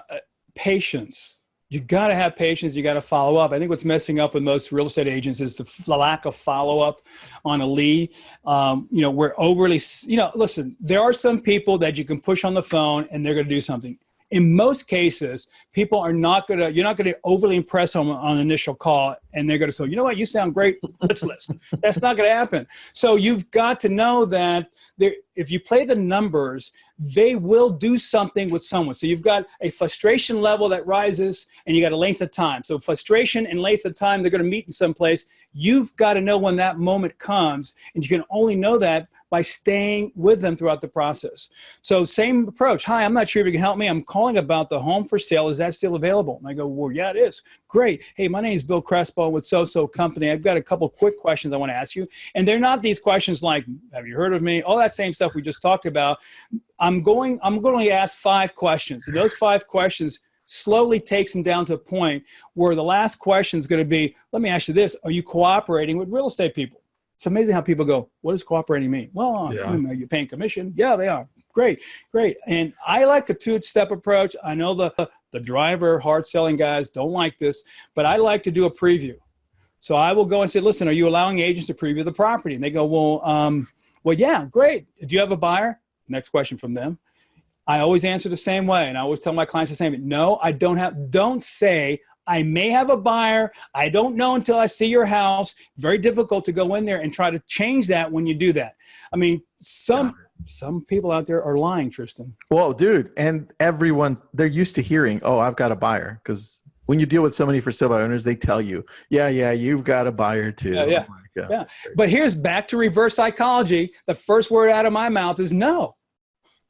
patience. You got to have patience. You got to follow up. I think what's messing up with most real estate agents is the lack of follow up on a lead. We're overly, listen, there are some people that you can push on the phone and they're going to do something. In most cases, people are not going to, you're not going to overly impress them on an initial call, and they're going to say, you know what, you sound great, let's list. That's not going to happen. So you've got to know that if you play the numbers, they will do something with someone. So you've got a frustration level that rises, and you got a length of time. So frustration and length of time, they're going to meet in some place. You've got to know when that moment comes, and you can only know that by staying with them throughout the process. So same approach. Hi, I'm not sure if you can help me. I'm calling about the home for sale. Is that still available? And I go, well, yeah, it is. Great. Hey, my name is Bill Crespo with So-So Company. I've got a couple quick questions I want to ask you. And they're not these questions like, have you heard of me? All that same stuff we just talked about. I'm going to ask 5 questions. And those 5 questions slowly takes them down to a point where the last question is going to be, let me ask you this. Are you cooperating with real estate people? It's amazing how people go, what does cooperating mean? Well, are you paying commission? Yeah, they are. Great. And I like a 2-step approach. I know the driver, hard selling guys don't like this, but I like to do a preview. So I will go and say, listen, are you allowing agents to preview the property? And they go, well, yeah, great. Do you have a buyer? Next question from them. I always answer the same way. And I always tell my clients the same thing. No, I don't say, I may have a buyer. I don't know until I see your house. Very difficult to go in there and try to change that when you do that. I mean, some people out there are lying, Tristan. Well, dude, and everyone, they're used to hearing, oh, I've got a buyer, because when you deal with somebody for sale by owners, they tell you, yeah, you've got a buyer too. Yeah. Oh my God. Yeah. But here's back to reverse psychology. The first word out of my mouth is no.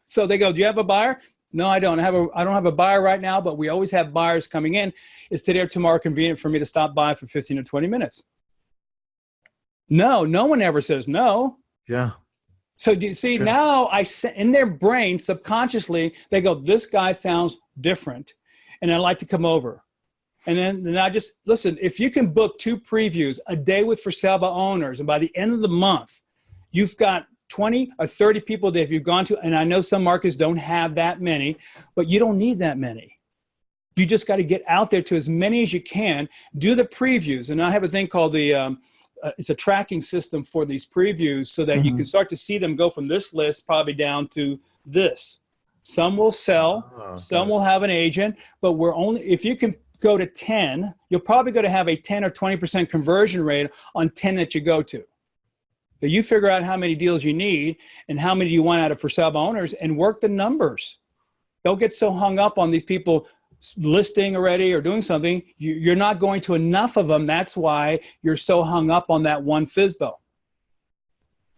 So they go, do you have a buyer? No, I don't have a buyer right now, but we always have buyers coming in. Is today or tomorrow convenient for me to stop by for 15 or 20 minutes? No one ever says no. Yeah. So do you see, now in their brain, subconsciously, they go, this guy sounds different and I'd like to come over. And then I just, listen, if you can book 2 previews a day with for sale by owners, and by the end of the month, you've got 20 or 30 people that if you've gone to, and I know some markets don't have that many, but you don't need that many. You just got to get out there to as many as you can, do the previews. And I have a thing called it's a tracking system for these previews so that you can start to see them go from this list probably down to this. Some will sell, some will have an agent, but if you can go to 10, you're probably going to have a 10 or 20% conversion rate on 10 that you go to. So you figure out how many deals you need and how many you want out of for sale by owners and work the numbers. Don't get so hung up on these people listing already or doing something. You're not going to enough of them. That's why you're so hung up on that one FSBO.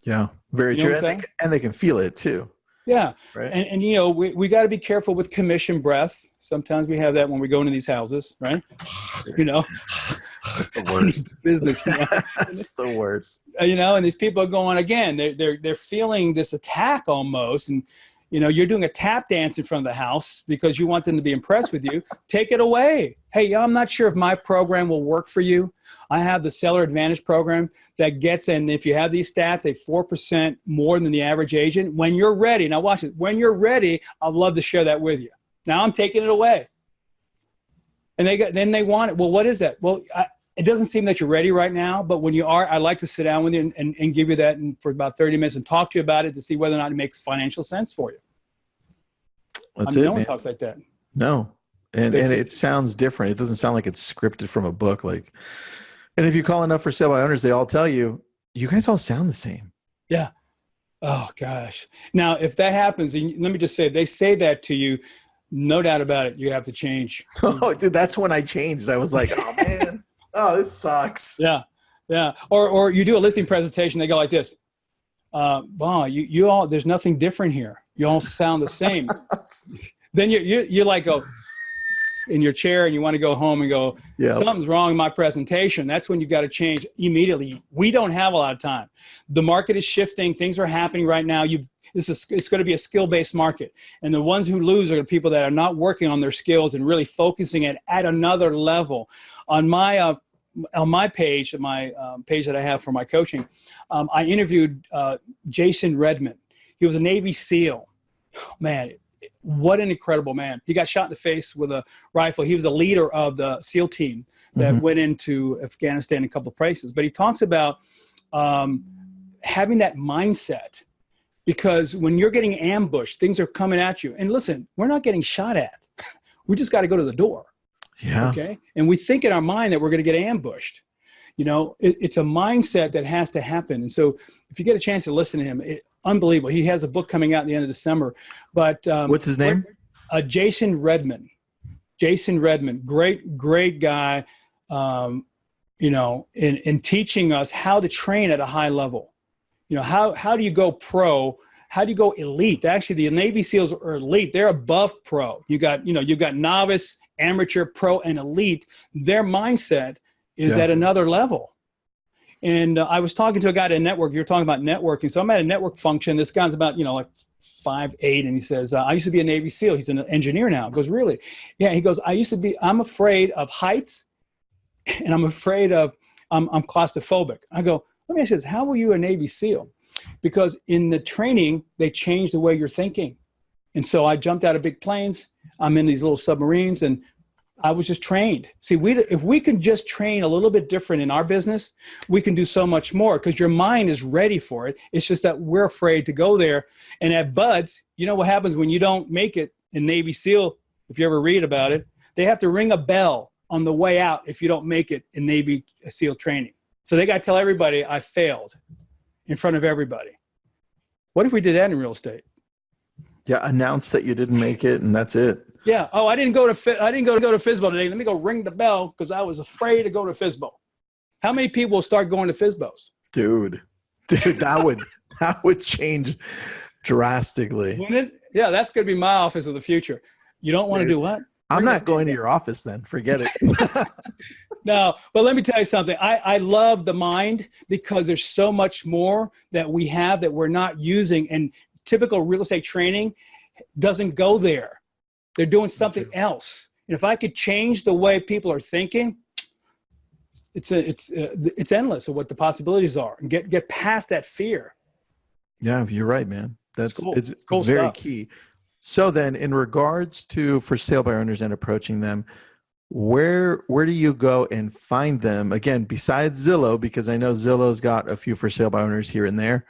Yeah, very true. And they can feel it too. Yeah. Right. And we got to be careful with commission breath. Sometimes we have that when we go into these houses, right? It's the worst. Business. It's the worst. And these people are going, again, they're feeling this attack almost. And, you're doing a tap dance in front of the house because you want them to be impressed with you. Take it away. Hey, I'm not sure if my program will work for you. I have the Seller Advantage program that gets in, if you have these stats, a 4% more than the average agent. When you're ready, now watch it. When you're ready, I'd love to share that with you. Now I'm taking it away. And then they want it. Well, what is that? Well, it doesn't seem that you're ready right now, but when you are, I'd like to sit down with you and give you that for about 30 minutes and talk to you about it to see whether or not it makes financial sense for you. No one talks like that. No. And it sounds different. It doesn't sound like it's scripted from a book. And if you call enough for sale by owners, they all tell you, you guys all sound the same. Yeah. Oh gosh. Now, if that happens, and let me just say, if they say that to you, no doubt about it, you have to change. Oh, dude, that's when I changed. I was like, oh man, this sucks. Yeah. Yeah. Or you do a listing presentation, they go like this. Wow, you all, there's nothing different here. You all sound the same. Then you like go in your chair and you want to go home and go, something's wrong in my presentation. That's when you got to change immediately. We don't have a lot of time. The market is shifting. Things are happening right now. It's going to be a skill-based market. And the ones who lose are the people that are not working on their skills and really focusing it at another level. On my page, page that I have for my coaching, I interviewed Jason Redmond. He was a Navy SEAL. Man, what an incredible man. He got shot in the face with a rifle. He was a leader of the SEAL team that went into Afghanistan and a couple of places. But he talks about having that mindset, because when you're getting ambushed, things are coming at you. And listen, we're not getting shot at. We just got to go to the door. Yeah. Okay. And we think in our mind that we're going to get ambushed. It's a mindset that has to happen. And so if you get a chance to listen to him, unbelievable. He has a book coming out at the end of December. But what's his name? Jason Redmond. Jason Redmond, great guy. In teaching us how to train at a high level. How do you go pro? How do you go elite? Actually, the Navy SEALs are elite. They're above pro. You've got novice, amateur, pro, and elite. Their mindset is at another level. And I was talking to a guy at a network. You're talking about networking. So I'm at a network function. This guy's about, like 5'8", and he says, I used to be a Navy SEAL. He's an engineer now. He goes, really? Yeah. He goes, I'm afraid of heights, and I'm claustrophobic. I go, let me ask you this. How were you a Navy SEAL? Because in the training, they changed the way you're thinking. And so I jumped out of big planes. I'm in these little submarines, and I was just trained. See, if we can just train a little bit different in our business, we can do so much more, because your mind is ready for it. It's just that we're afraid to go there. And at BUD/S, you know what happens when you don't make it in Navy SEAL? If you ever read about it, they have to ring a bell on the way out if you don't make it in Navy SEAL training. So they got to tell everybody, I failed, in front of everybody. What if we did that in real estate? Yeah, announce that you didn't make it, and that's it. Yeah. Oh, I didn't go to FISBO today. Let me go ring the bell because I was afraid to go to FISBO. How many people will start going to FISBOs? Dude, that would change drastically. Wouldn't it? Yeah, that's going to be my office of the future. You don't want to do what? I'm not going to your office then. Forget it. No, but let me tell you something. I love the mind because there's so much more that we have that we're not using. And typical real estate training doesn't go there. They're doing something else. And if I could change the way people are thinking, it's endless of what the possibilities are, and get past that fear. Yeah, you're right, man. That's cool. It's cool very stuff. key. So then, in regards to for sale by owners and approaching them, where do you go and find them? Again, besides Zillow, because I know Zillow's got a few for sale by owners here and there.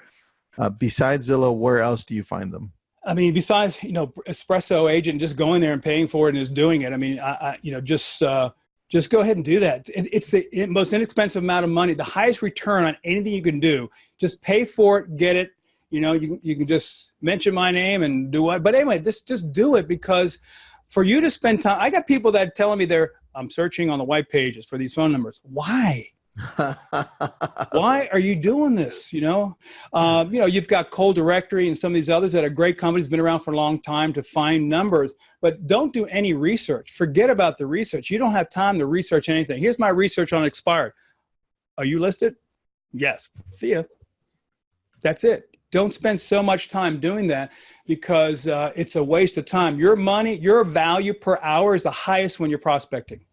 Besides Zillow, where else do you find them? I mean, besides, Espresso agent just going there and paying for it and just doing it. I mean, just go ahead and do that. It's the most inexpensive amount of money, the highest return on anything you can do. Just pay for it, get it. You can just mention my name and do what. But anyway, just do it, because for you to spend time, I got people that are telling me I'm searching on the white pages for these phone numbers. Why? Why are you doing this? You've got Cold Directory and some of these others that are great companies, been around for a long time to find numbers, but don't do any research. Forget about the research. You don't have time to research anything. Here's my research on expired. Are you listed? Yes. See ya. That's it. Don't spend so much time doing that, because it's a waste of time. Your money, your value per hour is the highest when you're prospecting.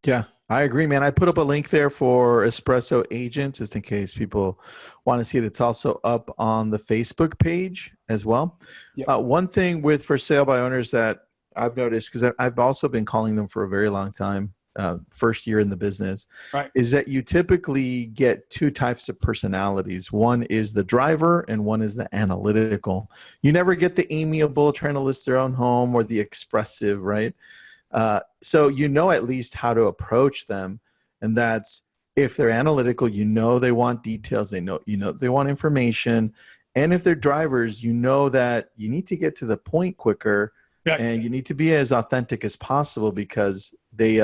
Yeah, I agree, man. I put up a link there for Espresso Agent just in case people want to see it. It's also up on the Facebook page as well. Yep. One thing with for sale by owners that I've noticed, because I've also been calling them for a very long time, first year in the business, right, is that you typically get two types of personalities. One is the driver and one is the analytical. You never get the amiable trying to list their own home or the expressive, right? So at least how to approach them. And that's, if they're analytical, they want details, they want information. And if they're drivers, that you need to get to the point quicker. Right. And you need to be as authentic as possible, because they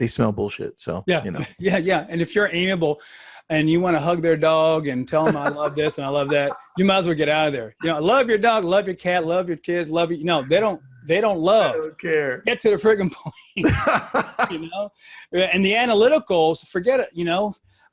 smell bullshit. So, Yeah. And if you're amiable and you want to hug their dog and tell them I love this and I love that, you might as well get out of there. I love your dog, love your cat, love your kids, love you. No, they don't love. I don't care. Get to the friggin' point, And the analyticals, forget it,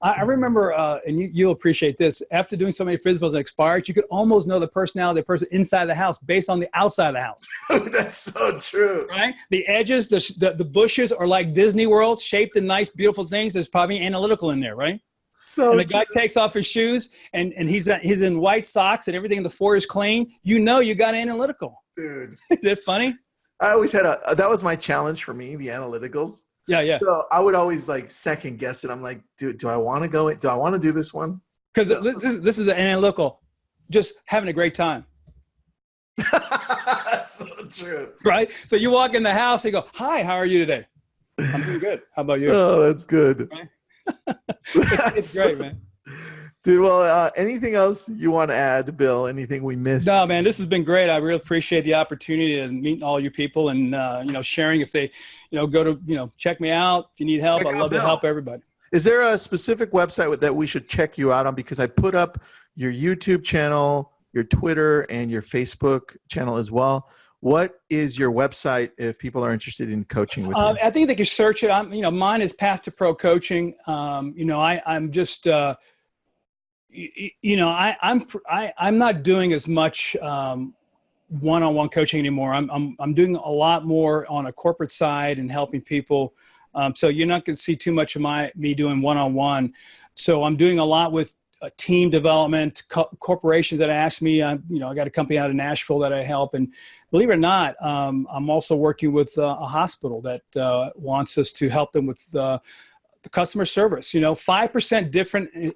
I remember, and you'll appreciate this, after doing so many FISBOs and expired, you could almost know the personality of the person inside the house based on the outside of the house. That's so true. Right? The edges, the bushes are like Disney World, shaped in nice, beautiful things. There's probably analytical in there, right? So and the guy takes off his shoes and he's in white socks and everything in the floor is clean. You got analytical. Dude. Isn't that funny? I always had that was my challenge for me, the analyticals. Yeah. So I would always second guess it. I'm like, dude, do I want to go? Do I want to do this one? Because this is an analytical, just having a great time. That's so true. Right? So you walk in the house, and you go, hi, how are you today? I'm doing good. How about you? Oh, that's good. Right? It's great, man. Dude, well, anything else you want to add, Bill? Anything we missed? No, man, this has been great. I really appreciate the opportunity to meet all you people and, sharing. If they, go to, check me out. If you need help, I'd love to help everybody. Is there a specific website that we should check you out on? Because I put up your YouTube channel, your Twitter, and your Facebook channel as well. What is your website if people are interested in coaching with you? I think they can search it. Mine is Path to Pro Coaching. I'm just... I'm not doing as much one-on-one coaching anymore. I'm doing a lot more on a corporate side and helping people. So you're not going to see too much of me doing one-on-one. So I'm doing a lot with team development, corporations that ask me. I got a company out of Nashville that I help, and believe it or not, I'm also working with a hospital that wants us to help them with the customer service. 5%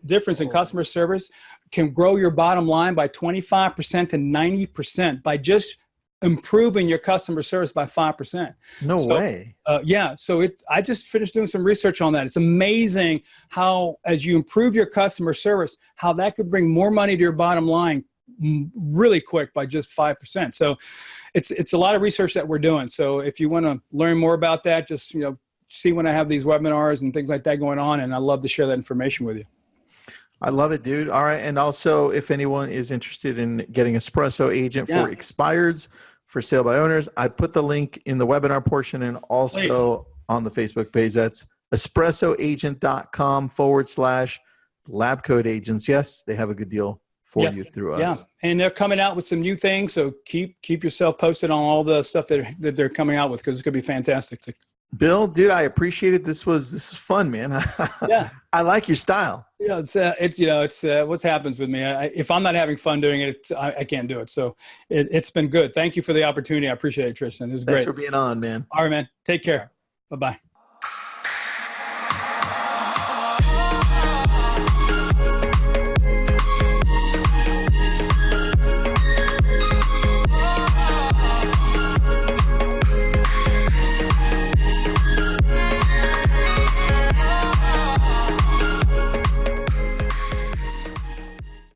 difference in customer service can grow your bottom line by 25% to 90% by just improving your customer service by 5%. No way. Yeah. So I just finished doing some research on that. It's amazing how, as you improve your customer service, how that could bring more money to your bottom line really quick by just 5%. So it's a lot of research that we're doing. So if you want to learn more about that, just, see when I have these webinars and things like that going on. And I'd love to share that information with you. I love it, dude. All right. And also, if anyone is interested in getting Espresso Agent for expireds for sale by owners, I put the link in the webinar portion and also on the Facebook page. That's espressoagent.com/lab code agents. Yes, they have a good deal for you through us. Yeah. And they're coming out with some new things. So keep yourself posted on all the stuff that they're coming out with, because it's going to be fantastic. Bill, dude, I appreciate it. This is fun, man. Yeah. I like your style. Yeah, it's what happens with me. If I'm not having fun doing it, I can't do it. So it's been good. Thank you for the opportunity. I appreciate it, Tristan. It was great. Thanks for being on, man. All right, man. Take care. Bye-bye.